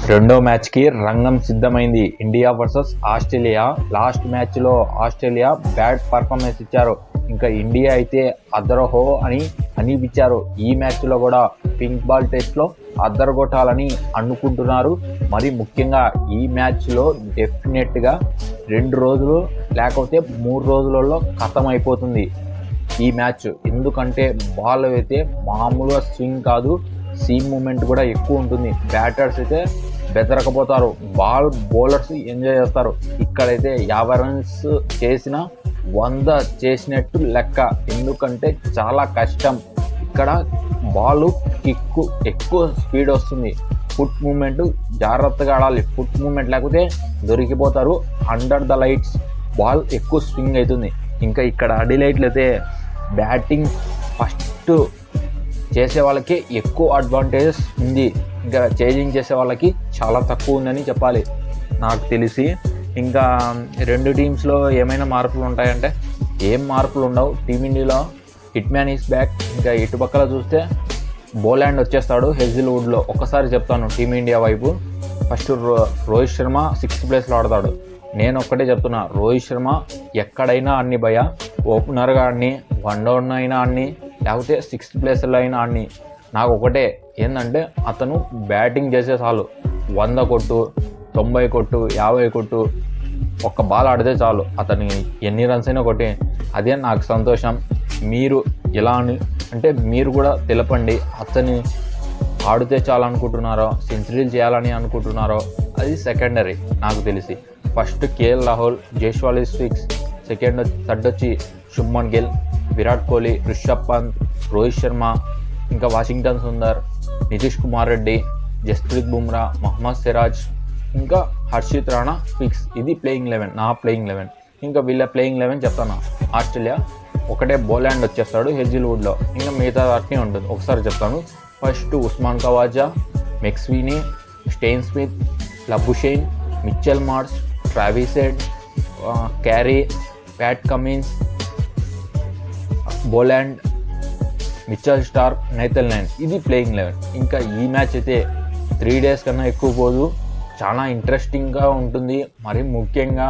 రెండో మ్యాచ్కి రంగం సిద్ధమైంది. India versus Australia. లాస్ట్ మ్యాచ్లో ఆస్ట్రేలియా బ్యాడ్ పర్ఫార్మెన్స్ ఇచ్చారు. ఇంకా ఇండియా అయితే అదరహో అని అనిపించారు. ఈ మ్యాచ్లో కూడా పింక్ బాల్ టెస్ట్లో అద్దరగొట్టాలని అనుకుంటున్నారు. మరి ముఖ్యంగా ఈ మ్యాచ్లో డెఫినెట్గా 2 రోజులు లేకపోతే 3 రోజులలో ఖతం అయిపోతుంది ఈ మ్యాచ్. ఎందుకంటే బాల్ అయితే మామూలుగా స్వింగ్ కాదు, సీమ్ మూమెంట్ కూడా ఎక్కువ ఉంటుంది. బ్యాటర్స్ అయితే బెదరకపోతారు, బౌలర్స్ ఎంజాయ్ చేస్తారు. ఇక్కడైతే 50 రన్స్ చేసిన 100 చేసినట్టు లెక్క. ఎందుకంటే చాలా కష్టం. ఇక్కడ బాల్ కిక్కు ఎక్కువ స్పీడ్ వస్తుంది. ఫుట్ మూమెంట్ జాగ్రత్తగా ఆడాలి. ఫుట్ మూమెంట్ లేకపోతే దొరికిపోతారు. అండర్ ద లైట్స్ బాల్ ఎక్కువ స్వింగ్ అవుతుంది. ఇంకా ఇక్కడ అడిలైట్లు అయితే బ్యాటింగ్ ఫస్ట్ చేసే వాళ్ళకి ఎక్కువ అడ్వాంటేజెస్ ఉంది. ఇంకా చేజింగ్ చేసే వాళ్ళకి చాలా తక్కువ ఉందని చెప్పాలి నాకు తెలిసి. ఇంకా 2 టీమ్స్లో ఏమైనా మార్పులు ఉంటాయంటే ఏం మార్పులు ఉండవు. టీమిండియాలో హిట్ మ్యాన్ ఈస్ బ్యాక్. ఇంకా ఇటుపక్కల చూస్తే బోలాండ్ వచ్చేస్తాడు హెజిల్వుడ్లో. ఒక్కసారి చెప్తాను టీమిండియా వైపు. ఫస్ట్ రోహిత్ శర్మ 6th ప్లేస్లో ఆడతాడు. నేను ఒక్కటే చెప్తున్నా, రోహిత్ శర్మ ఎక్కడైనా అన్ని భయ, ఓపెనర్గా ఆడిని, వన్డౌన్ అయినా ఆడిని, లేకపోతే 6th ప్లేస్లో అయినా ఆడిని. నాకు ఒకటే ఏంటంటే అతను బ్యాటింగ్ చేసే చాలు. 100 కొట్టు, 90 కొట్టు, 50 కొట్టు, ఒక్క బాల్ ఆడితే చాలు. అతని ఎన్ని రన్స్ అయినా కొట్టి అదే నాకు సంతోషం. మీరు ఎలా అంటే మీరు కూడా తెలపండి. అతని ఆడితే చాలనుకుంటున్నారో, సెంచరీలు చేయాలని అనుకుంటున్నారో అది సెకండరీ నాకు తెలిసి. First KL Rahul, Jaiswal is fix. Third వచ్చి శుభ్మన్ గిల్, విరాట్ కోహ్లీ, రిషబ్ పంత్, రోహిత్ శర్మ, ఇంకా వాషింగ్టన్ సుందర్, నితీష్ కుమార్ రెడ్డి, జస్ప్రీత్ బుమ్రా, మొహమ్మద్ సిరాజ్, ఇంకా హర్షిత్ రాణా ఫిక్స్. ఇది ప్లేయింగ్ 11, నా ప్లేయింగ్ 11. ఇంకా వీళ్ళ ప్లేయింగ్ 11 చెప్తాను. ఆస్ట్రేలియా ఒకటే బోలాండ్ వచ్చేస్తాడు హెజిల్వుడ్లో. ఇంకా మిగతా వాటిని ఉంటుంది. ఒకసారి చెప్తాను. First Usman Khawaja, McSweeney, Steven Smith, Labuschagne, Mitchell Marsh, Travis Head, Carey, Pat Cummins, Boland, Mitchell Starc, Nathan Lyon. ఇది ప్లేయింగ్ 11. ఇంకా ఈ మ్యాచ్ అయితే 3 days కన్నా ఎక్కువ పోదు. చాలా ఇంట్రెస్టింగ్గా ఉంటుంది. మరి ముఖ్యంగా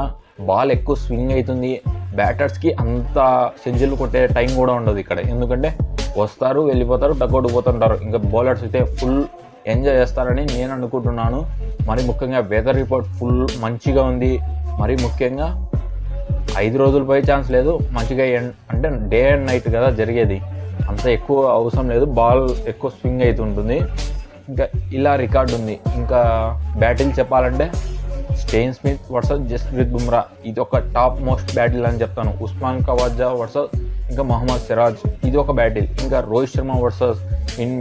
బాల్ ఎక్కువ స్వింగ్ అవుతుంది. బ్యాటర్స్కి అంత సెంచరీలు కొట్టే టైం కూడా ఉండదు ఇక్కడ. ఎందుకంటే వస్తారు, వెళ్ళిపోతారు, డక్అవుట్ పోతుంటారు. ఇంకా బౌలర్స్ అయితే ఫుల్ ఎంజాయ్ చేస్తారని నేను అనుకుంటున్నాను. మరి ముఖ్యంగా వెదర్ రిపోర్ట్ ఫుల్ మంచిగా ఉంది. మరి ముఖ్యంగా 5 రోజులు పోయే ఛాన్స్ లేదు. మంచిగా అంటే డే అండ్ నైట్ కదా జరిగేది, అంత ఎక్కువ అవసరం లేదు. బాల్ ఎక్కువ స్వింగ్ అవుతుంటుంది. ఇంకా ఇలా రికార్డు ఉంది. ఇంకా బ్యాటిల్ చెప్పాలంటే Steven Smith versus Jasprit Bumrah, ఇది ఒక టాప్ మోస్ట్ బ్యాటిల్ అని చెప్తాను. ఉస్మాన్ ఖవాజా వర్సెస్ ఇంకా మొహమ్మద్ సిరాజ్, ఇది ఒక బ్యాటిల్. ఇంకా రోహిత్ శర్మ వర్సెస్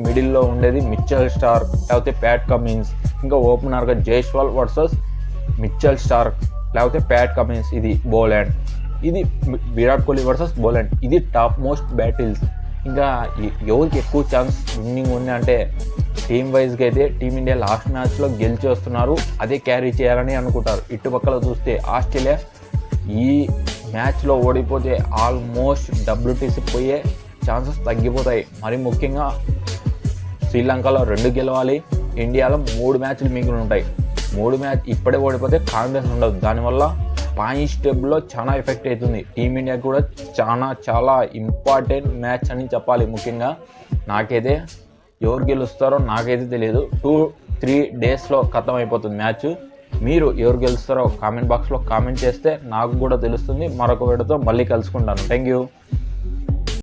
మిడిల్లో ఉండేది మిచెల్ స్టార్క్ లేకపోతే ప్యాట్ కమిన్స్. ఇంకా ఓపెనర్గా జైస్వాల్ వర్సెస్ మిచెల్ స్టార్క్ లేకపోతే ప్యాట్ కమిన్స్, ఇది బోలాండ్. ఇది విరాట్ కోహ్లీ వర్సెస్ బోలాండ్, ఇది టాప్ మోస్ట్ బ్యాటిల్స్. ఇంకా ఎవరికి ఎక్కువ ఛాన్స్ విన్నింగ్ ఉంది అంటే టీమ్ వైజ్గా అయితే టీమిండియా లాస్ట్ మ్యాచ్లో గెలిచి వస్తున్నారు. అదే క్యారీ చేయాలని అనుకుంటారు. ఇటుపక్కల చూస్తే ఆస్ట్రేలియా ఈ మ్యాచ్లో ఓడిపోతే ఆల్మోస్ట్ WTC పోయే ఛాన్సెస్ తగ్గిపోతాయి. మరి ముఖ్యంగా శ్రీలంకలో 2 గెలవాలి. ఇండియాలో 3 మ్యాచ్లు మిగిలి ఉంటాయి. 3 మ్యాచ్ ఇప్పుడే ఓడిపోతే కాన్ఫిడెన్స్ ఉండదు. దానివల్ల పాయింట్స్ టేబుల్లో చాలా ఎఫెక్ట్ అవుతుంది. టీమిండియా కూడా చాలా ఇంపార్టెంట్ మ్యాచ్ అని చెప్పాలి. ముఖ్యంగా నాకైతే ఎవరు గెలుస్తారో నాకైతే తెలియదు. 2-3 daysలో ఖతం అయిపోతుంది మ్యాచ్. మీరు ఎవరు గెలుస్తారో కామెంట్ బాక్స్లో కామెంట్ చేస్తే నాకు కూడా తెలుస్తుంది. మరొక వీడియోతో మళ్ళీ కలుసుకుంటాను. Thank you.